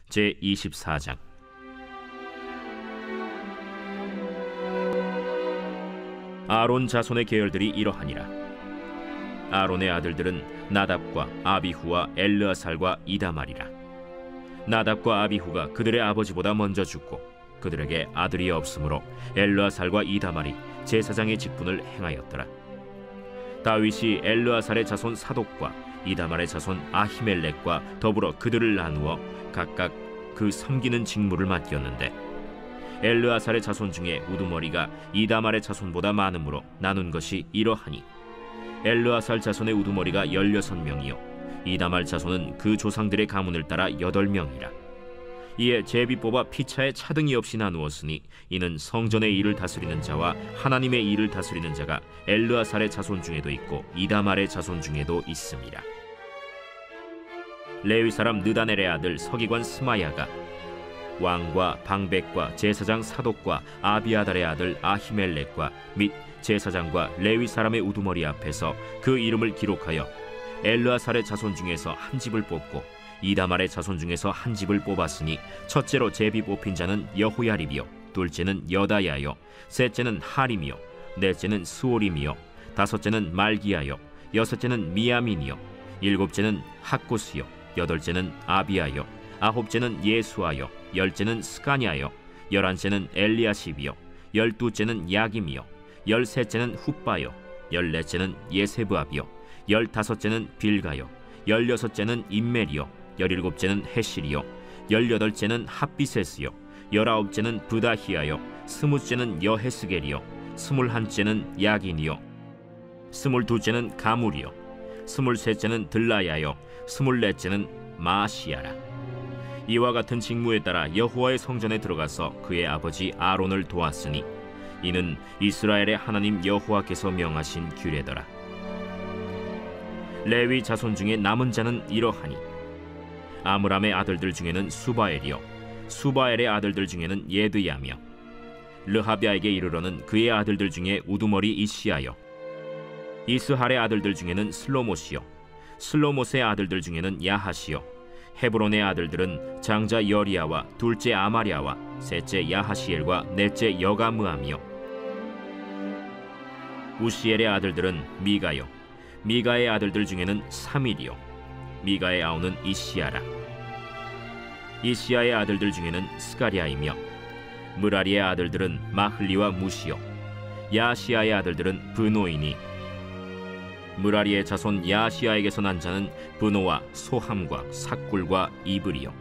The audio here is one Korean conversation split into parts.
제24장. 아론 자손의 계열들이 이러하니라. 아론의 아들들은 나답과 아비후와 엘르아살과 이다말이라. 나답과 아비후가 그들의 아버지보다 먼저 죽고 그들에게 아들이 없으므로 엘르아살과 이다말이 제사장의 직분을 행하였더라. 다윗이 엘르아살의 자손 사독과 이다말의 자손 아히멜렉과 더불어 그들을 나누어 각각 그 섬기는 직무를 맡겼는데, 엘르아살의 자손 중에 우두머리가 이다말의 자손보다 많으므로 나눈 것이 이러하니, 엘르아살 자손의 우두머리가 16명이요 이다말 자손은 그 조상들의 가문을 따라 8명이라. 이에 제비 뽑아 피차에 차등이 없이 나누었으니, 이는 성전의 일을 다스리는 자와 하나님의 일을 다스리는 자가 엘르아살의 자손 중에도 있고 이다말의 자손 중에도 있습니다. 레위 사람 느다넬의 아들 서기관 스마야가 왕과 방백과 제사장 사독과 아비아달의 아들 아히멜렉과 및 제사장과 레위 사람의 우두머리 앞에서 그 이름을 기록하여 엘르아살의 자손 중에서 한 집을 뽑고 이다말의 자손 중에서 한 집을 뽑았으니, 첫째로 제비 뽑힌 자는 여호야립이요, 둘째는 여다야요, 셋째는 하림이요, 넷째는 스오림이요, 다섯째는 말기야요, 여섯째는 미야민이요, 일곱째는 학구스요, 여덟째는 아비야요, 아홉째는 예수아요, 열째는 스가냐요, 열한째는 엘리야십이요, 열두째는 야김이요, 열셋째는 훗바요, 열넷째는 예세브압이요, 열다섯째는 빌가요, 열여섯째는 임멜이요, 열일곱째는 헤실이요, 열여덟째는 핫비세스요, 열아홉째는 브다히야요, 스무째는 여헤스겔이요, 스물한째는 야긴이요, 스물두째는 가물이요, 스물셋째는 들라야요, 스물넷째는 마시야라. 이와 같은 직무에 따라 여호와의 성전에 들어가서 그의 아버지 아론을 도왔으니, 이는 이스라엘의 하나님 여호와께서 명하신 규례더라. 레위 자손 중에 남은 자는 이러하니, 아므람의 아들들 중에는 수바엘이요, 수바엘의 아들들 중에는 예드야며, 르하비아에게 이르러는 그의 아들들 중에 우두머리 이시야요, 이스할의 아들들 중에는 슬로못이요, 슬로못의 아들들 중에는 야하시요, 헤브론의 아들들은 장자 여리야와 둘째 아마랴와 셋째 야하시엘과 넷째 여가므암이요, 우시엘의 아들들은 미가요, 미가의 아들들 중에는 사밀이요, 미가의 아우는 이시야라. 이시야의 아들들 중에는 스가랴이며, 무라리의 아들들은 마흘리와 무시요, 야시야의 아들들은 브노이니, 무라리의 자손 야시야에게서 난 자는 브노와 소함과 삭굴과 이브리요,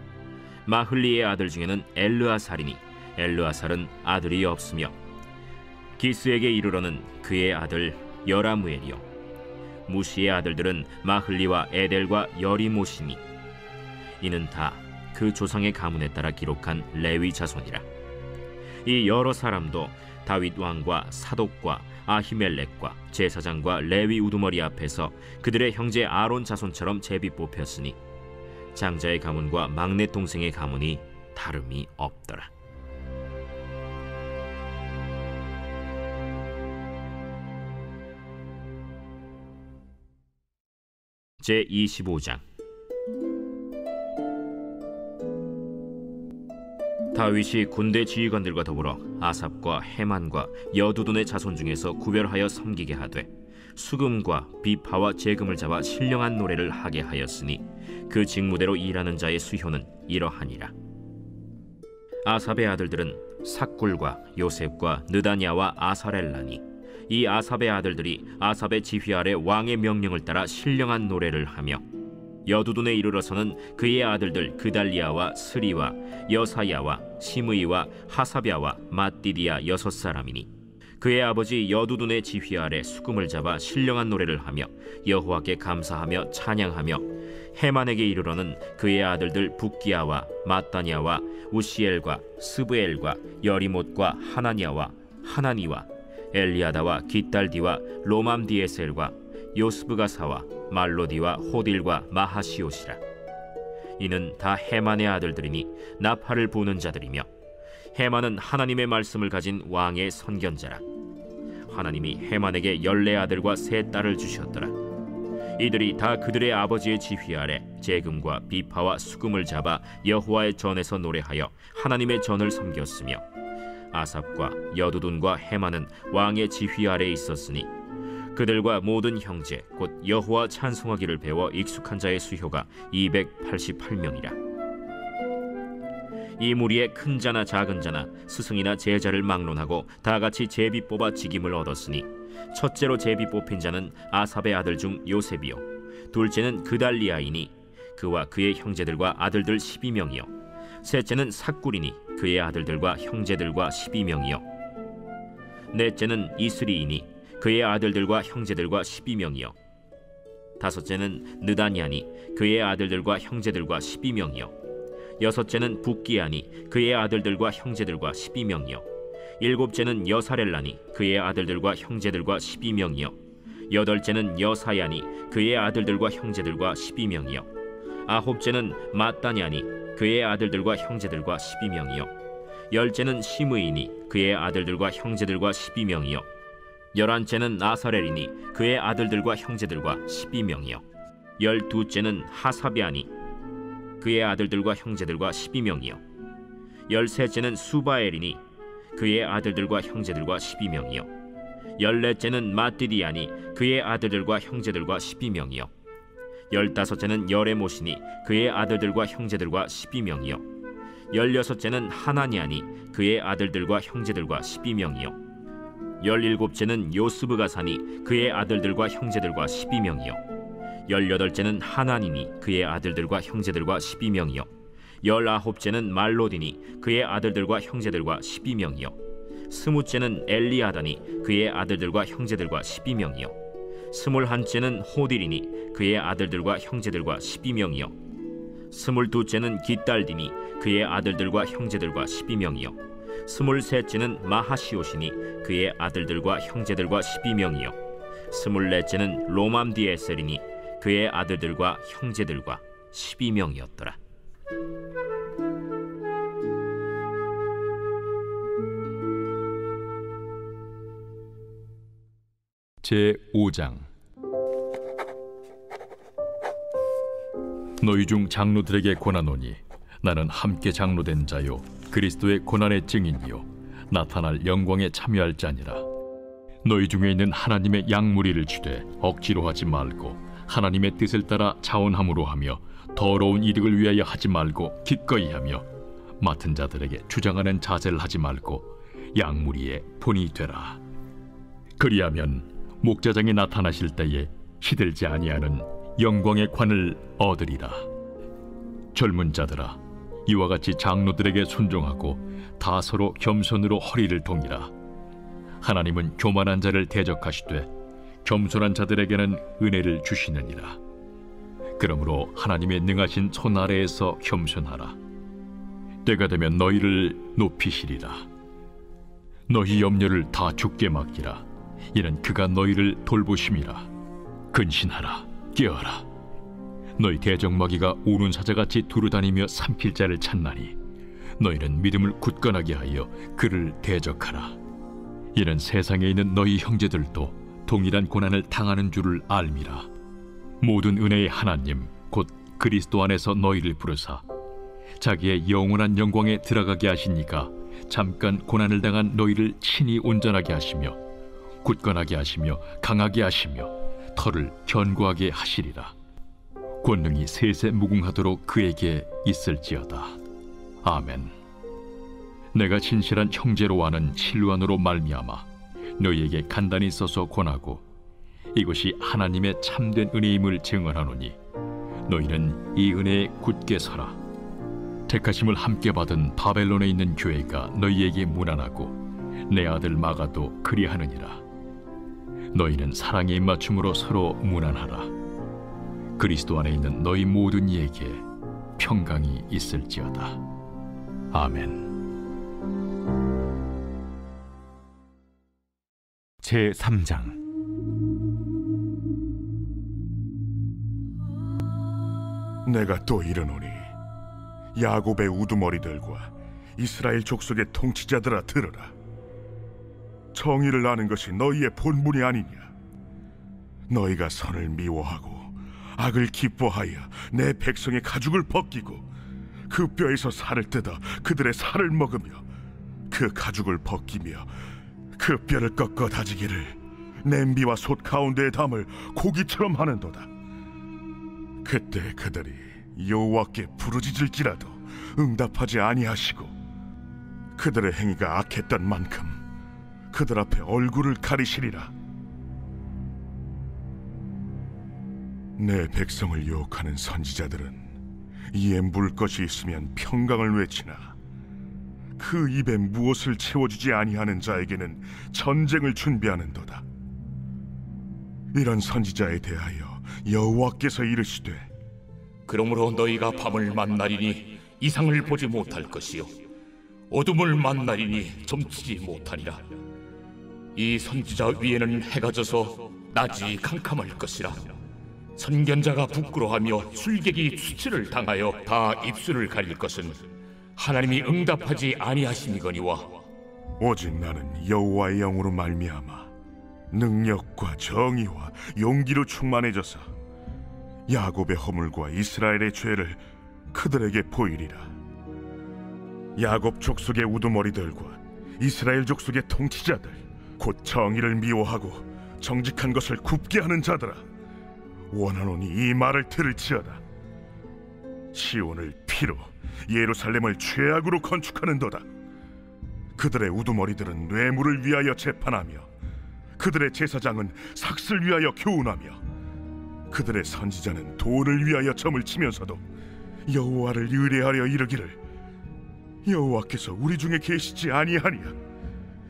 마흘리의 아들 중에는 엘르아살이니, 엘르아살은 아들이 없으며, 기스에게 이르러는 그의 아들 여라무엘이요, 무시의 아들들은 마흘리와 에델과 여리모시니, 이는 다 그 조상의 가문에 따라 기록한 레위 자손이라. 이 여러 사람도 다윗 왕과 사독과 아히멜렉과 제사장과 레위 우두머리 앞에서 그들의 형제 아론 자손처럼 제비 뽑혔으니, 장자의 가문과 막내 동생의 가문이 다름이 없더라. 제25장. 다윗이 군대 지휘관들과 더불어 아삽과 헤만과 여두둔의 자손 중에서 구별하여 섬기게 하되, 수금과 비파와 재금을 잡아 신령한 노래를 하게 하였으니, 그 직무대로 일하는 자의 수효는 이러하니라. 아삽의 아들들은 삭굴과 요셉과 느다냐와 아사렐라니, 이 아삽의 아들들이 아삽의 지휘 아래 왕의 명령을 따라 신령한 노래를 하며, 여두둔에 이르러서는 그의 아들들 그달리아와 스리와 여사야와 시므이와 하사랴와 맏디디아 6사람이니, 그의 아버지 여두둔의 지휘 아래 수금을 잡아 신령한 노래를 하며 여호와께 감사하며 찬양하며, 헤만에게 이르러는 그의 아들들 붓기야와 마따냐와 우시엘과 스브엘과 여리못과 하나냐와 하나니와 엘리아다와 깃달디와 로맘디에셀과 요스브가사와 말로디와 호딜과 마하시옷이라. 이는 다 헤만의 아들들이니 나팔을 부는 자들이며, 헤만은 하나님의 말씀을 가진 왕의 선견자라. 하나님이 헤만에게 14 아들과 3 딸을 주셨더라. 이들이 다 그들의 아버지의 지휘 아래 재금과 비파와 수금을 잡아 여호와의 전에서 노래하여 하나님의 전을 섬겼으며, 아삽과 여두둔과 헤만은 왕의 지휘 아래 있었으니 그들과 모든 형제 곧 여호와 찬송하기를 배워 익숙한 자의 수효가 288명이라. 이 무리에 큰 자나 작은 자나 스승이나 제자를 막론하고 다 같이 제비 뽑아 직임을 얻었으니, 첫째로 제비 뽑힌 자는 아삽의 아들 중 요셉이요, 둘째는 그달리아이니 그와 그의 형제들과 아들들 12명이요, 셋째는 삭구리니 그의 아들들과 형제들과 12명이요, 넷째는 이스리이니 그의 아들들과 형제들과 12명이요, 다섯째는 느다냐니 그의 아들들과 형제들과 12명이요, 여섯째는 붓기야니 그의 아들들과 형제들과 12명이요, 일곱째는 여사렐라니 그의 아들들과 형제들과 12명이요, 여덟째는 여사야니 그의 아들들과 형제들과 12명이요, 아홉째는 마따냐니 그의 아들들과 형제들과 12명이요, 열째는 시므이니 그의 아들들과 형제들과 12명이요, 열한째는 아사렐이니 그의 아들들과 형제들과 12명이요, 열두째는 하사비아니 그의 아들들과 형제들과 12명이요, 열셋째는 수바엘이니 그의 아들들과 형제들과 12명이요, 열넷째는 마띠디아니 그의 아들들과 형제들과 12명이요, 열다섯째는 여레모시니 그의 아들들과 형제들과 12명이요, 열여섯째는 하나니아니 그의 아들들과 형제들과 12명이요, 열일곱째는 요스브가사니 그의 아들들과 형제들과 12명이요, 열여덟째는 하나니니 그의 아들들과 형제들과 12명이요, 열아홉째는 말로디니 그의 아들들과 형제들과 12명이요, 스무째는 엘리아다니 그의 아들들과 형제들과 12명이요, 스물한째는 호딜이니 그의 아들들과 형제들과 12명이요, 스물두째는 깃달디니 그의 아들들과 형제들과 12명이요, 스물셋째는 마하시오시니 그의 아들들과 형제들과 12명이요, 스물넷째는 로맘디에셀이니 그의 아들들과 형제들과 12명이었더라. 제5장. 너희 중 장로들에게 권하노니 나는 함께 장로된 자요 그리스도의 고난의 증인이요 나타날 영광에 참여할 자니라. 너희 중에 있는 하나님의 양무리를 주되 억지로 하지 말고 하나님의 뜻을 따라 자원함으로 하며 더러운 이득을 위하여 하지 말고 기꺼이 하며 맡은 자들에게 주장하는 자세를 하지 말고 양무리의 본이 되라. 그리하면 목자장이 나타나실 때에 시들지 아니하는 영광의 관을 얻으리라. 젊은 자들아, 이와 같이 장로들에게 순종하고 다 서로 겸손으로 허리를 동이라. 하나님은 교만한 자를 대적하시되 겸손한 자들에게는 은혜를 주시느니라. 그러므로 하나님의 능하신 손 아래에서 겸손하라. 때가 되면 너희를 높이시리라. 너희 염려를 다 주께 맡기라. 이는 그가 너희를 돌보심이라. 근신하라, 깨어라. 너희 대적마귀가 우는 사자같이 두루다니며 삼킬 자를 찾나니 너희는 믿음을 굳건하게 하여 그를 대적하라. 이는 세상에 있는 너희 형제들도 동일한 고난을 당하는 줄을 알미라. 모든 은혜의 하나님 곧 그리스도 안에서 너희를 부르사 자기의 영원한 영광에 들어가게 하시니까 잠깐 고난을 당한 너희를 친히 온전하게 하시며 굳건하게 하시며 강하게 하시며 털을 견고하게 하시리라. 권능이 세세 무궁하도록 그에게 있을지어다. 아멘. 내가 진실한 형제로 아는 실루안으로 말미암아 너희에게 간단히 써서 권하고 이것이 하나님의 참된 은혜임을 증언하노니 너희는 이 은혜에 굳게 서라. 택하심을 함께 받은 바벨론에 있는 교회가 너희에게 문안하고 내 아들 마가도 그리하느니라. 너희는 사랑의 입맞춤으로 서로 문안하라. 그리스도 안에 있는 너희 모든 이에게 평강이 있을지어다. 아멘. 제3장. 내가 또 이르노니 야곱의 우두머리들과 이스라엘 족속의 통치자들아 들으라. 정의를 아는 것이 너희의 본분이 아니냐. 너희가 선을 미워하고 악을 기뻐하여 내 백성의 가죽을 벗기고 그 뼈에서 살을 뜯어 그들의 살을 먹으며 그 가죽을 벗기며 그 뼈를 꺾어 다지기를 냄비와 솥 가운데에 담을 고기처럼 하는도다. 그때 그들이 여호와께 부르짖을지라도 응답하지 아니하시고 그들의 행위가 악했던 만큼 그들 앞에 얼굴을 가리시리라. 내 백성을 유혹하는 선지자들은 이에 물 것이 있으면 평강을 외치나 그 입에 무엇을 채워주지 아니하는 자에게는 전쟁을 준비하는도다. 이런 선지자에 대하여 여호와께서 이르시되 그러므로 너희가 밤을 만나리니 이상을 보지 못할 것이요 어둠을 만나리니 점치지 못하리라. 이 선지자 위에는 해가 져서 낮이 캄캄할 것이라. 선견자가 부끄러워하며 술객이 수치를 당하여 다 입술을 가릴 것은 하나님이 응답하지 아니하심이거니와 오직 나는 여호와의 영으로 말미암아 능력과 정의와 용기로 충만해져서 야곱의 허물과 이스라엘의 죄를 그들에게 보이리라. 야곱 족속의 우두머리들과 이스라엘 족속의 통치자들 곧 정의를 미워하고 정직한 것을 굽게 하는 자들아, 원하노니 이 말을 들을지어다. 시온을 피로 예루살렘을 죄악으로 건축하는도다. 그들의 우두머리들은 뇌물을 위하여 재판하며 그들의 제사장은 삭슬 위하여 교훈하며 그들의 선지자는 돈을 위하여 점을 치면서도 여호와를 의뢰하려 이르기를 여호와께서 우리 중에 계시지 아니하니야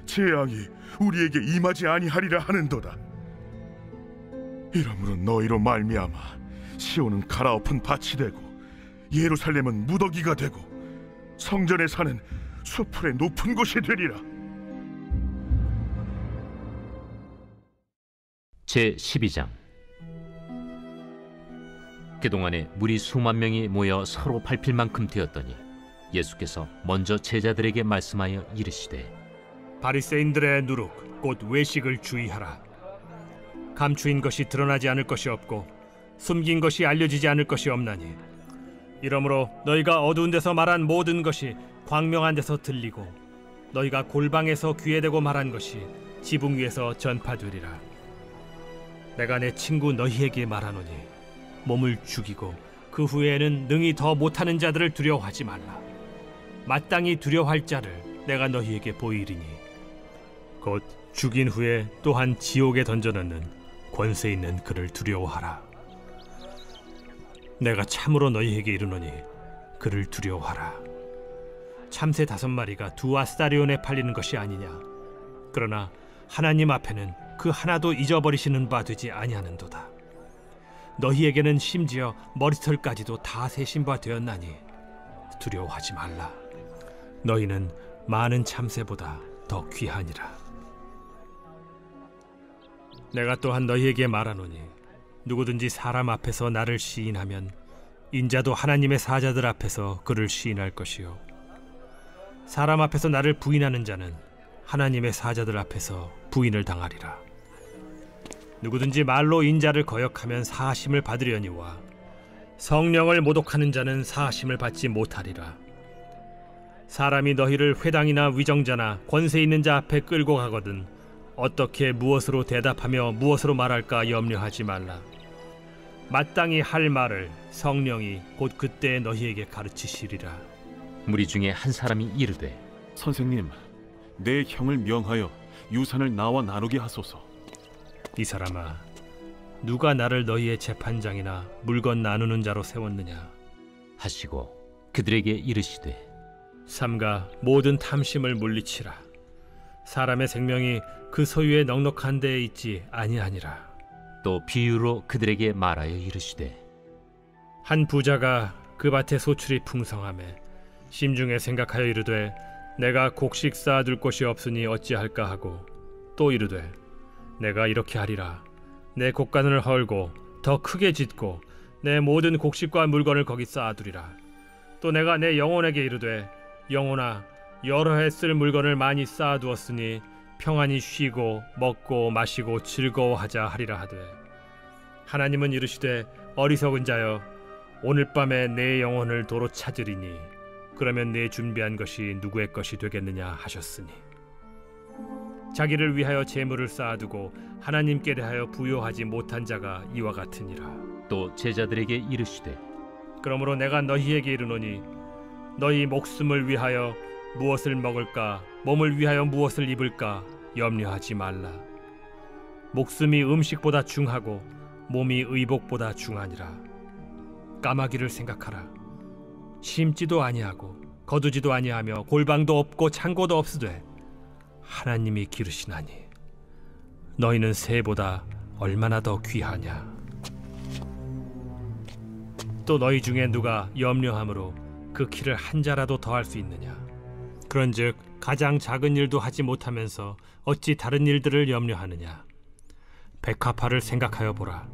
재앙이 우리에게 임하지 아니하리라 하는도다. 이러므로 너희로 말미암아 시온은 갈아엎은 밭이 되고 예루살렘은 무더기가 되고 성전에 사는 수풀의 높은 곳이 되리라. 제12장. 그동안에 무리 수만 명이 모여 서로 밟힐 만큼 되었더니 예수께서 먼저 제자들에게 말씀하여 이르시되 바리새인들의 누룩 곧 외식을 주의하라. 감추인 것이 드러나지 않을 것이 없고 숨긴 것이 알려지지 않을 것이 없나니 이러므로 너희가 어두운 데서 말한 모든 것이 광명한 데서 들리고 너희가 골방에서 귀에 대고 말한 것이 지붕 위에서 전파되리라. 내가 내 친구 너희에게 말하노니 몸을 죽이고 그 후에는 능히 더 못하는 자들을 두려워하지 말라. 마땅히 두려워할 자를 내가 너희에게 보이리니 곧 죽인 후에 또한 지옥에 던져넣는 권세 있는 그를 두려워하라. 내가 참으로 너희에게 이르노니 그를 두려워하라. 참새 5마리가 2아스타리온에 팔리는 것이 아니냐. 그러나 하나님 앞에는 그 하나도 잊어버리시는 바 되지 아니하는도다. 너희에게는 심지어 머리털까지도 다 세신 바 되었나니 두려워하지 말라. 너희는 많은 참새보다 더 귀하니라. 내가 또한 너희에게 말하노니 누구든지 사람 앞에서 나를 시인하면 인자도 하나님의 사자들 앞에서 그를 시인할 것이요 사람 앞에서 나를 부인하는 자는 하나님의 사자들 앞에서 부인을 당하리라. 누구든지 말로 인자를 거역하면 사하심을 받으려니와 성령을 모독하는 자는 사하심을 받지 못하리라. 사람이 너희를 회당이나 위정자나 권세 있는 자 앞에 끌고 가거든 어떻게 무엇으로 대답하며 무엇으로 말할까 염려하지 말라. 마땅히 할 말을 성령이 곧 그때 너희에게 가르치시리라. 무리 중에 한 사람이 이르되 선생님, 내 형을 명하여 유산을 나와 나누게 하소서. 이 사람아, 누가 나를 너희의 재판장이나 물건 나누는 자로 세웠느냐 하시고 그들에게 이르시되 삼가 모든 탐심을 물리치라. 사람의 생명이 그 소유의 넉넉한 데에 있지 아니하니라. 또 비유로 그들에게 말하여 이르시되 한 부자가 그 밭에 소출이 풍성하매 심중에 생각하여 이르되 내가 곡식 쌓아둘 곳이 없으니 어찌할까 하고 또 이르되 내가 이렇게 하리라. 내 곡간을 헐고 더 크게 짓고 내 모든 곡식과 물건을 거기 쌓아두리라. 또 내가 내 영혼에게 이르되 영혼아, 여러 해 쓸 물건을 많이 쌓아두었으니 평안히 쉬고 먹고 마시고 즐거워하자 하리라 하되 하나님은 이르시되 어리석은 자여 오늘 밤에 내 영혼을 도로 찾으리니 그러면 내 준비한 것이 누구의 것이 되겠느냐 하셨으니 자기를 위하여 재물을 쌓아두고 하나님께 대하여 부요하지 못한 자가 이와 같으니라. 또 제자들에게 이르시되 그러므로 내가 너희에게 이르노니 너희 목숨을 위하여 무엇을 먹을까 몸을 위하여 무엇을 입을까 염려하지 말라. 목숨이 음식보다 중하고 몸이 의복보다 중하니라. 까마귀를 생각하라. 심지도 아니하고 거두지도 아니하며 골방도 없고 창고도 없으되 하나님이 기르시나니 너희는 새보다 얼마나 더 귀하냐. 또 너희 중에 누가 염려함으로 그 키를 한 자라도 더할 수 있느냐. 그런즉 가장 작은 일도 하지 못하면서 어찌 다른 일들을 염려하느냐. 백합화를 생각하여 보라.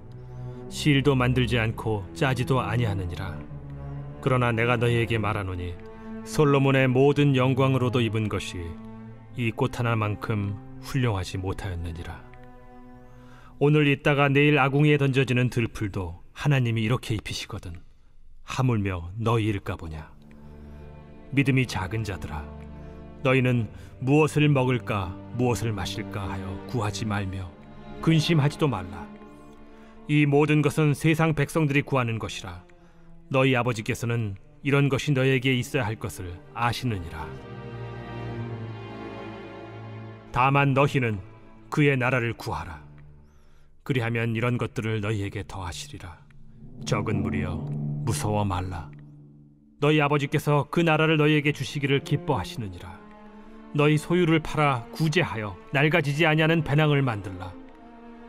실도 만들지 않고 짜지도 아니하느니라. 그러나 내가 너희에게 말하노니 솔로몬의 모든 영광으로도 입은 것이 이 꽃 하나만큼 훌륭하지 못하였느니라. 오늘 있다가 내일 아궁이에 던져지는 들풀도 하나님이 이렇게 입히시거든 하물며 너희일까 보냐. 믿음이 작은 자들아, 너희는 무엇을 먹을까 무엇을 마실까 하여 구하지 말며 근심하지도 말라. 이 모든 것은 세상 백성들이 구하는 것이라. 너희 아버지께서는 이런 것이 너희에게 있어야 할 것을 아시느니라. 다만 너희는 그의 나라를 구하라. 그리하면 이런 것들을 너희에게 더하시리라. 적은 무리여 무서워 말라. 너희 아버지께서 그 나라를 너희에게 주시기를 기뻐하시느니라. 너희 소유를 팔아 구제하여 낡아지지 아니하는 배낭을 만들라.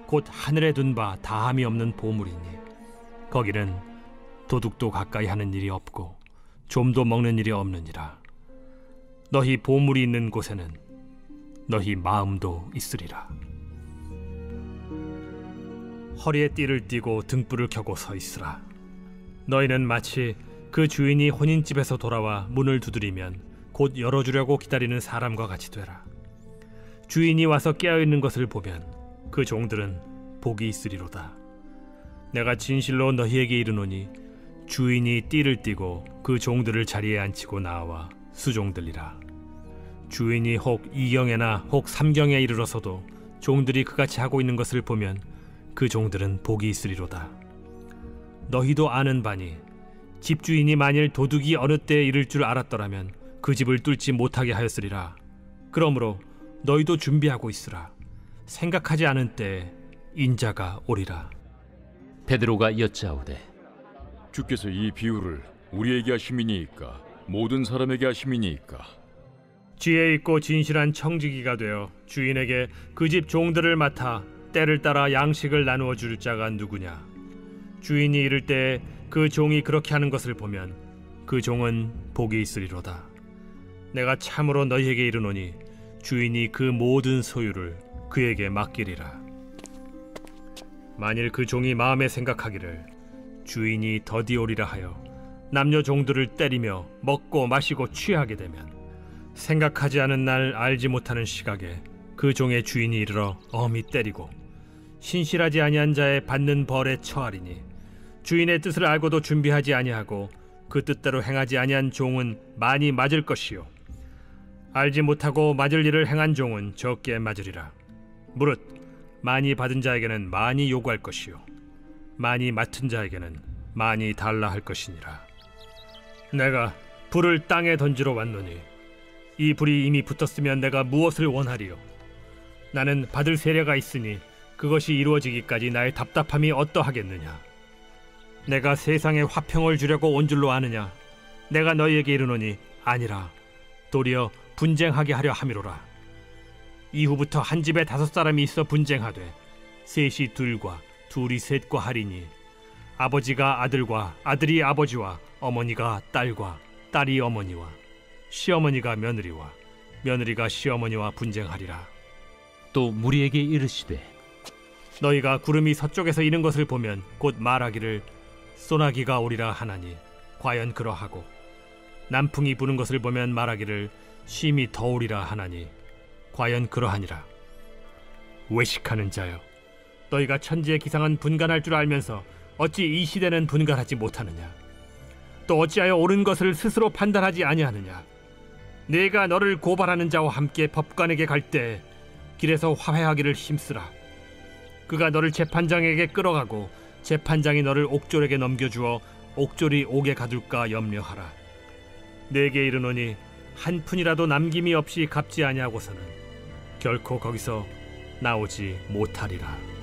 곧 하늘에 둔 바 다함이 없는 보물이니 거기는 도둑도 가까이 하는 일이 없고 좀도 먹는 일이 없느니라. 너희 보물이 있는 곳에는 너희 마음도 있으리라. 허리에 띠를 띠고 등불을 켜고 서 있으라. 너희는 마치 그 주인이 혼인집에서 돌아와 문을 두드리면 곧 열어주려고 기다리는 사람과 같이 되라. 주인이 와서 깨어있는 것을 보면 그 종들은 복이 있으리로다. 내가 진실로 너희에게 이르노니 주인이 띠를 띠고 그 종들을 자리에 앉히고 나와 수종들리라. 주인이 혹 2경에나 혹 3경에 이르러서도 종들이 그같이 하고 있는 것을 보면 그 종들은 복이 있으리로다. 너희도 아는 바니 집주인이 만일 도둑이 어느 때에 이를 줄 알았더라면 그 집을 뚫지 못하게 하였으리라. 그러므로 너희도 준비하고 있으라. 생각하지 않은 때에 인자가 오리라. 베드로가 여짜오되 주께서 이 비유를 우리에게 하심이니이까 모든 사람에게 하심이니이까? 지혜 있고 진실한 청지기가 되어 주인에게 그 집 종들을 맡아 때를 따라 양식을 나누어 줄 자가 누구냐. 주인이 이를 때에 그 종이 그렇게 하는 것을 보면 그 종은 복이 있으리로다. 내가 참으로 너희에게 이르노니 주인이 그 모든 소유를 그에게 맡기리라. 만일 그 종이 마음에 생각하기를 주인이 더디 오리라 하여 남녀 종들을 때리며 먹고 마시고 취하게 되면 생각하지 않은 날 알지 못하는 시각에 그 종의 주인이 이르러 엄히 때리고 신실하지 아니한 자의 받는 벌에 처하리니 주인의 뜻을 알고도 준비하지 아니하고 그 뜻대로 행하지 아니한 종은 많이 맞을 것이요 알지 못하고 맞을 일을 행한 종은 적게 맞으리라. 무릇 많이 받은 자에게는 많이 요구할 것이요 많이 맡은 자에게는 많이 달라 할 것이니라. 내가 불을 땅에 던지러 왔노니 이 불이 이미 붙었으면 내가 무엇을 원하리요. 나는 받을 세례가 있으니 그것이 이루어지기까지 나의 답답함이 어떠하겠느냐. 내가 세상에 화평을 주려고 온 줄로 아느냐. 내가 너희에게 이르노니 아니라 도리어 분쟁하게 하려 함이로라. 이후부터 한 집에 5사람이 있어 분쟁하되 셋이 둘과 둘이 셋과 하리니 아버지가 아들과 아들이 아버지와 어머니가 딸과 딸이 어머니와 시어머니가 며느리와 며느리가 시어머니와 분쟁하리라. 또 무리에게 이르시되 너희가 구름이 서쪽에서 이는 것을 보면 곧 말하기를 소나기가 오리라 하나니 과연 그러하고 남풍이 부는 것을 보면 말하기를 심히 더우리라 하나니 과연 그러하니라. 외식하는 자여, 너희가 천지의 기상은 분간할 줄 알면서 어찌 이 시대는 분간하지 못하느냐? 또 어찌하여 옳은 것을 스스로 판단하지 아니하느냐? 내가 너를 고발하는 자와 함께 법관에게 갈 때 길에서 화해하기를 힘쓰라. 그가 너를 재판장에게 끌어가고 재판장이 너를 옥졸에게 넘겨주어 옥졸이 옥에 가둘까 염려하라. 내게 이르노니 한 푼이라도 남김이 없이 갚지 아니하고서는 결코 거기서 나오지 못하리라.